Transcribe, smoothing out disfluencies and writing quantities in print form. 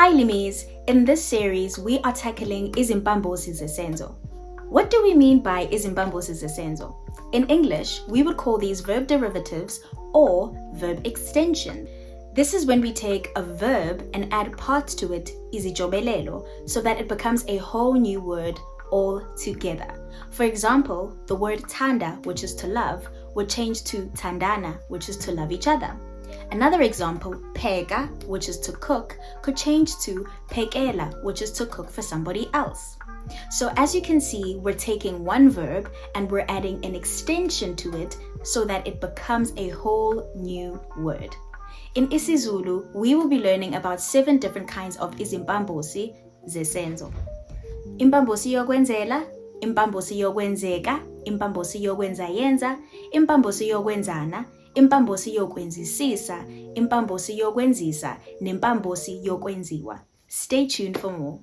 Hi Limis, in this series we are tackling Izimpambosi Zesenzo. What do we mean by Izimpambosi Zesenzo? In English, we would call these verb derivatives or verb extensions. This is when we take a verb and add parts to it, izijobelelo, so that it becomes a whole new word all together. For example, the word tanda, which is to love, would change to tandana, which is to love each other. Another example, pega, which is to cook, could change to pekela, which is to cook for somebody else. So as you can see, we're taking one verb and we're adding an extension to it so that it becomes a whole new word. In isiZulu, we will be learning about 7 different kinds of izimpambosi zesenzo. Impambosi yokwenzela, impambosi yokwenzeka, impambosi yokwenzayenza, impambosi yokwenzana, impambosi yokwenzisisa, impambosi yokwenzisa, nempambosi yokwenziwa. Stay tuned for more.